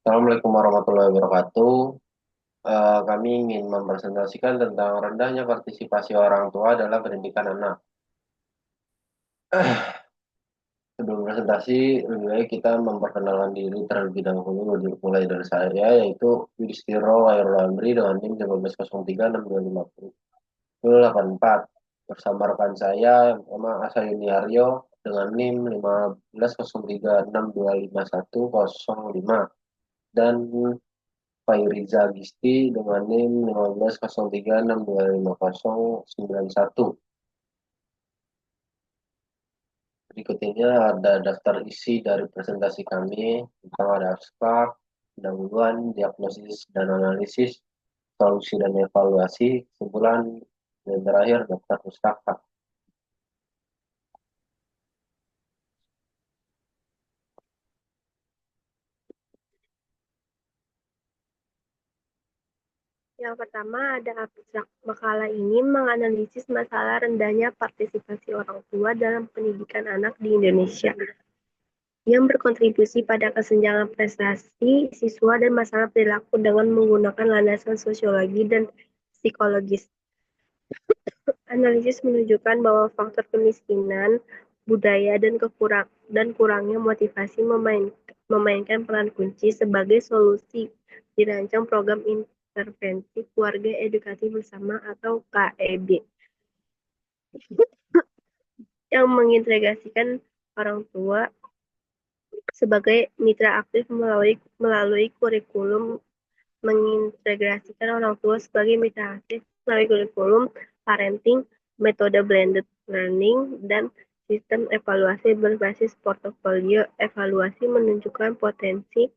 Assalamualaikum warahmatullahi wabarakatuh. Kami ingin mempresentasikan tentang rendahnya partisipasi orang tua dalam pendidikan anak. Sebelum presentasi, lebih baik kita memperkenalkan diri terlebih dahulu, mulai dari saya, yaitu Yudhistiro Wairul Amri dengan NIM 1503625084. Bersama rekan saya, yang pertama Asa Yuniaryo dengan NIM 150366255105 dan Fairiza Gisti dengan NIM 1503625091. Berikutnya ada daftar isi dari presentasi kami tentang ada abstrak, pendahuluan, diagnosis dan analisis, solusi dan evaluasi, kesimpulan, dan terakhir daftar pustaka. Yang pertama ada abstrak. Makalah ini menganalisis masalah rendahnya partisipasi orang tua dalam pendidikan anak di Indonesia yang berkontribusi pada kesenjangan prestasi siswa dan masalah perilaku dengan menggunakan landasan sosiologi dan psikologis. Analisis menunjukkan bahwa faktor kemiskinan, budaya, dan kurangnya motivasi memainkan peran kunci sebagai solusi dirancang program intervensi keluarga edukasi bersama atau KEB yang mengintegrasikan orang tua sebagai mitra aktif melalui kurikulum mengintegrasikan orang tua sebagai mitra aktif melalui kurikulum parenting, metode blended learning, dan sistem evaluasi berbasis portofolio. Evaluasi menunjukkan potensi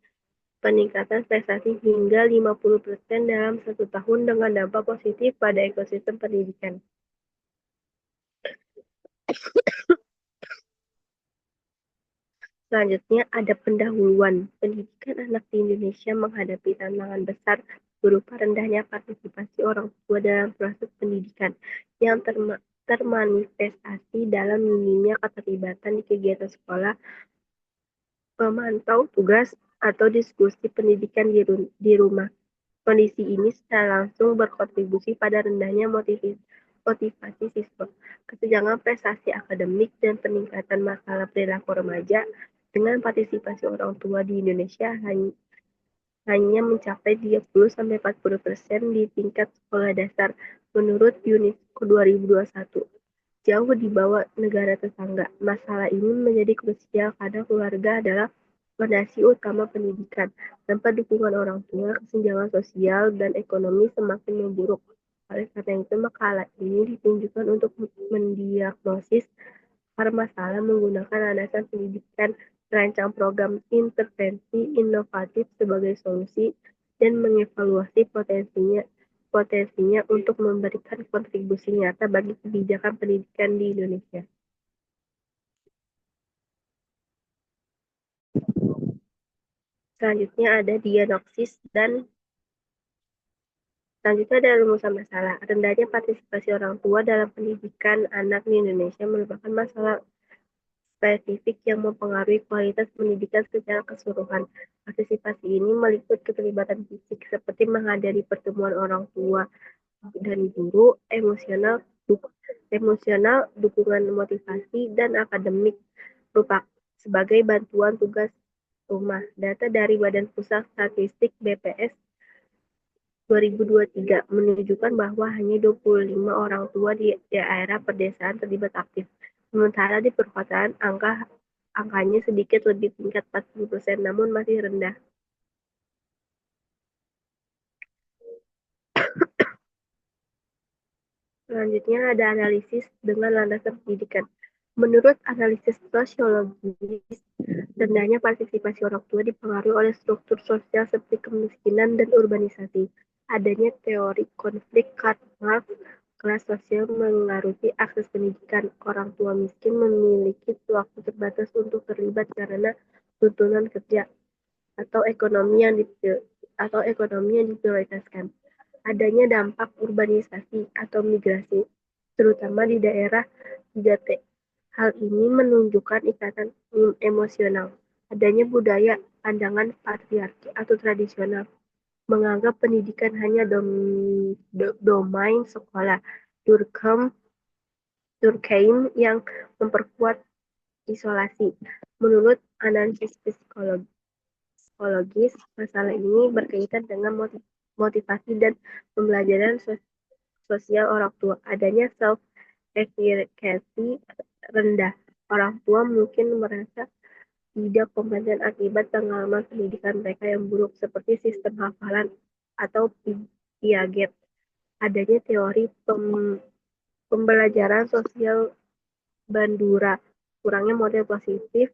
peningkatan prestasi hingga 50% dalam 1 tahun dengan dampak positif pada ekosistem pendidikan. Selanjutnya ada pendahuluan. Pendidikan anak di Indonesia menghadapi tantangan besar berupa rendahnya partisipasi orang tua dalam proses pendidikan yang termanifestasi dalam minimnya keterlibatan di kegiatan sekolah, memantau tugas, atau diskusi pendidikan di rumah. Kondisi ini secara langsung berkontribusi pada rendahnya motivasi siswa, kesenjangan prestasi akademik, dan peningkatan masalah perilaku remaja dengan partisipasi orang tua di Indonesia hanya mencapai 30-40% di tingkat sekolah dasar menurut UNESCO 2021, jauh di bawah negara tetangga. Masalah ini menjadi krusial karena keluarga adalah fondasi utama pendidikan. Tanpa dukungan orang tua, kesenjangan sosial dan ekonomi semakin memburuk. Oleh karena itu, makalah ini ditunjukkan untuk mendiagnosis akar masalah menggunakan landasan pendidikan, merancang program intervensi inovatif sebagai solusi, dan mengevaluasi potensinya untuk memberikan kontribusi nyata bagi kebijakan pendidikan di Indonesia. Selanjutnya ada diagnosis dan selanjutnya ada rumusan masalah. Rendahnya partisipasi orang tua dalam pendidikan anak di Indonesia merupakan masalah spesifik yang mempengaruhi kualitas pendidikan secara keseluruhan. Partisipasi ini meliputi keterlibatan fisik seperti menghadiri pertemuan orang tua dan guru, emosional, dukungan motivasi, dan akademik berupa sebagai bantuan tugas rumah. Data dari Badan Pusat Statistik (BPS) 2023 menunjukkan bahwa hanya 25 orang tua di daerah pedesaan terlibat aktif, sementara di perkotaan angkanya sedikit lebih tingkat 40%, namun masih rendah. Selanjutnya ada analisis dengan landasan pendidikan. Menurut analisis sosiologis, rendahnya partisipasi orang tua dipengaruhi oleh struktur sosial seperti kemiskinan dan urbanisasi. Adanya teori konflik Karl Marx, kelas sosial mengaruhi akses pendidikan. Orang tua miskin memiliki waktu terbatas untuk terlibat karena tuntunan kerja atau ekonomi yang diprioritaskan. Adanya dampak urbanisasi atau migrasi, terutama di daerah 3T, Hal ini menunjukkan ikatan emosional. Adanya budaya pandangan patriarki atau tradisional menganggap pendidikan hanya domain sekolah. Durkheim yang memperkuat isolasi. Menurut analisis psikologis, masalah ini berkaitan dengan motivasi dan pembelajaran sosial orang tua. Adanya self-efficacy rendah. Orang tua mungkin merasa tidak kompeten akibat pengalaman pendidikan mereka yang buruk, seperti sistem hafalan atau Piaget. Adanya teori pembelajaran sosial Bandura, kurangnya model positif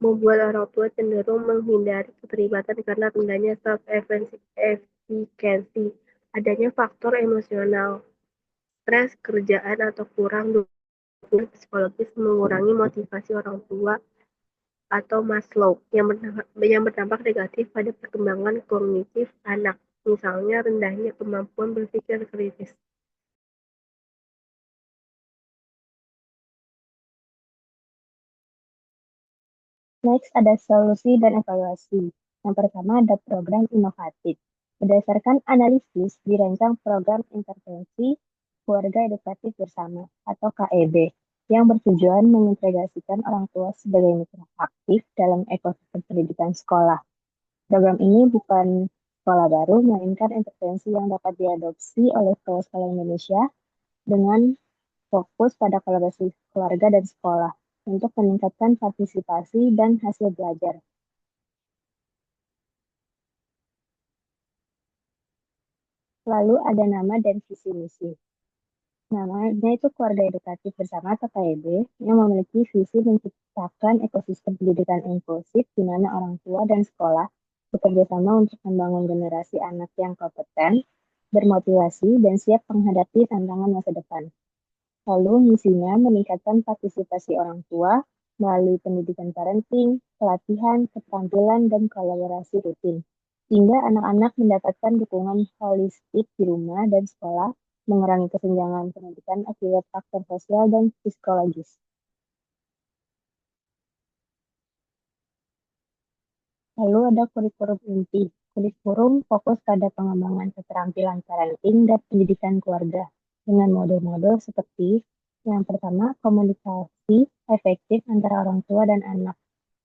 membuat orang tua cenderung menghindari keterlibatan karena rendahnya self-efficacy. Adanya faktor emosional, stres, kerjaan, atau kurang dukungan psikologis mengurangi motivasi orang tua atau Maslow yang berdampak negatif pada perkembangan kognitif anak, misalnya rendahnya kemampuan berpikir kritis. Next, ada solusi dan evaluasi. Yang pertama ada program inovatif. Berdasarkan analisis, dirancang program intervensi keluarga edukatif bersama atau KEB yang bertujuan mengintegrasikan orang tua sebagai mitra aktif dalam ekosistem pendidikan sekolah. Program ini bukan sekolah baru, melainkan intervensi yang dapat diadopsi oleh sekolah-sekolah Indonesia dengan fokus pada kolaborasi keluarga dan sekolah untuk meningkatkan partisipasi dan hasil belajar. Lalu ada nama dan visi misi. Namanya itu Keluarga Edukatif Bersama atau KEB yang memiliki visi menciptakan ekosistem pendidikan inklusif di mana orang tua dan sekolah bekerja sama untuk membangun generasi anak yang kompeten, bermotivasi, dan siap menghadapi tantangan masa depan. Lalu misinya meningkatkan partisipasi orang tua melalui pendidikan parenting, pelatihan, keterampilan, dan kolaborasi rutin. Sehingga anak-anak mendapatkan dukungan holistik di rumah dan sekolah, mengurangi kesenjangan pendidikan akibat faktor sosial dan psikologis. Lalu ada kurikulum inti. Kurikulum fokus pada pengembangan keterampilan parenting dan pendidikan keluarga dengan model-model seperti yang pertama, komunikasi efektif antara orang tua dan anak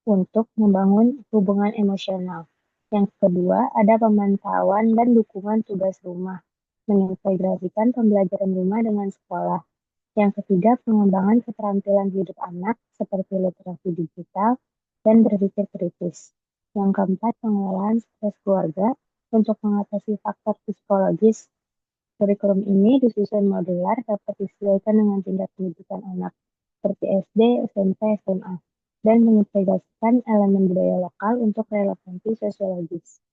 untuk membangun hubungan emosional. Yang kedua, ada pemantauan dan dukungan tugas rumah, mengintegrasikan pembelajaran rumah dengan sekolah. Yang ketiga, pengembangan keterampilan hidup anak seperti literasi digital dan berpikir kritis. Yang keempat, pengelolaan stres keluarga untuk mengatasi faktor psikologis. Kurikulum ini disusun modular dapat disesuaikan dengan tingkat pendidikan anak, seperti SD, SMP, SMA, dan mengintegrasikan elemen budaya lokal untuk relevansi sosiologis.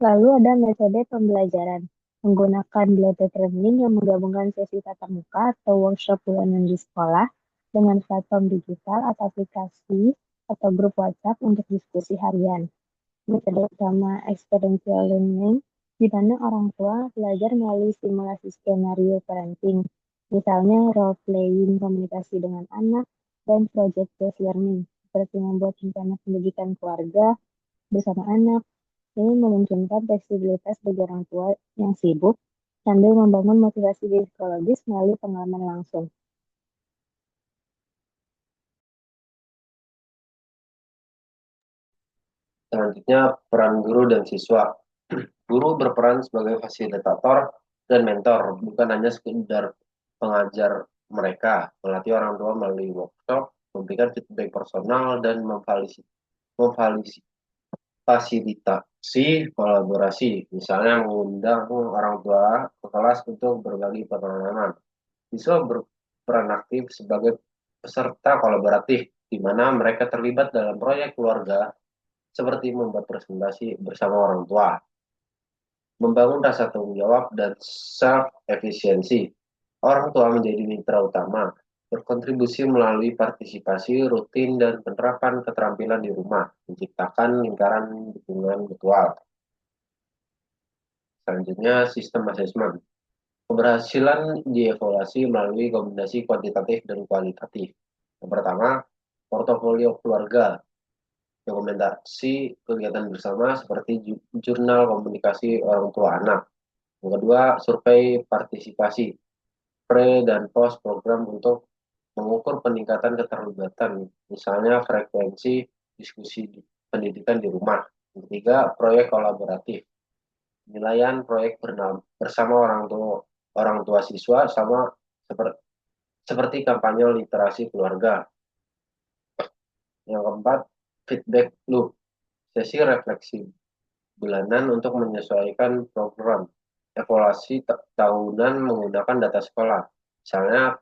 Lalu ada metode pembelajaran, menggunakan blended learning yang menggabungkan sesi tatap muka atau workshop bulanan di sekolah dengan platform digital atau aplikasi atau grup WhatsApp untuk diskusi harian. Metode utama experiential learning, di mana orang tua belajar melalui simulasi skenario parenting, misalnya role-playing komunikasi dengan anak, dan project-based learning, seperti membuat rencana pendidikan keluarga bersama anak. Ini memungkinkan fleksibilitas bagi orang tua yang sibuk sambil membangun motivasi psikologis melalui pengalaman langsung. Selanjutnya, peran guru dan siswa. Guru berperan sebagai fasilitator dan mentor, bukan hanya sekedar pengajar mereka, melatih orang tua melalui workshop, memberikan feedback personal, dan memfasilitasi kolaborasi, misalnya mengundang orang tua ke kelas untuk berbagi pengalaman. Siswa berperan aktif sebagai peserta kolaboratif, di mana mereka terlibat dalam proyek keluarga seperti membuat presentasi bersama orang tua, membangun rasa tanggung jawab dan self-efisiensi. Orang tua menjadi mitra utama, berkontribusi melalui partisipasi rutin dan penerapan keterampilan di rumah, menciptakan lingkaran dukungan mutual. Selanjutnya, sistem asesmen. Keberhasilan dievaluasi melalui kombinasi kuantitatif dan kualitatif. Yang pertama, portofolio keluarga, dokumentasi kegiatan bersama seperti jurnal komunikasi orang tua anak. Yang kedua, survei partisipasi, pre dan post program untuk mengukur peningkatan keterlibatan, misalnya frekuensi diskusi pendidikan di rumah. Yang ketiga, proyek kolaboratif, penilaian proyek bersama orang tua siswa sama seperti kampanye literasi keluarga. Yang keempat, feedback loop, sesi refleksi bulanan untuk menyesuaikan program, evaluasi tahunan menggunakan data sekolah, misalnya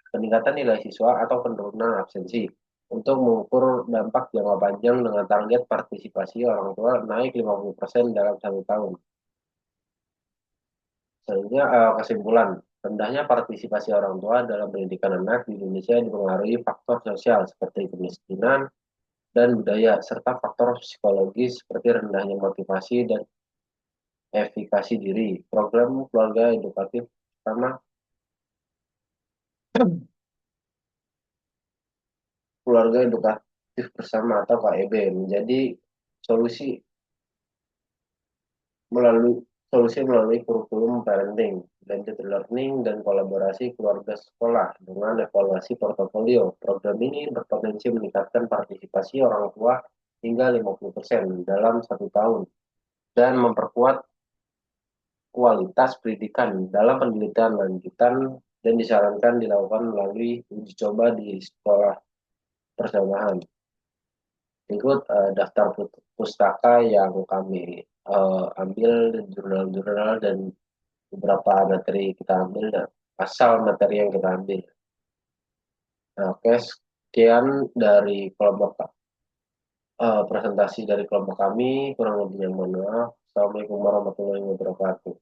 peningkatan nilai siswa atau penurunan absensi, untuk mengukur dampak jangka panjang dengan target partisipasi orang tua naik 50% dalam 1 tahun. Selanjutnya, kesimpulan, rendahnya partisipasi orang tua dalam pendidikan anak di Indonesia dipengaruhi faktor sosial seperti kemiskinan dan budaya, serta faktor psikologis seperti rendahnya motivasi dan efikasi diri. Program keluarga edukatif sama keluarga edukatif bersama atau KEB menjadi solusi melalui kurikulum parenting, blended learning, dan kolaborasi keluarga sekolah dengan evaluasi portofolio. Program ini berpotensi meningkatkan partisipasi orang tua hingga 50% dalam 1 tahun dan memperkuat kualitas pendidikan dalam penelitian lanjutan dan disarankan dilakukan melalui uji coba di sekolah persamaan. Berikut daftar pustaka yang kami ambil, jurnal-jurnal dan beberapa materi kita ambil, asal materi yang kita ambil. Nah, oke, sekian dari kelompok presentasi dari kelompok kami, kurang lebihnya mohon maaf. Assalamualaikum warahmatullahi wabarakatuh.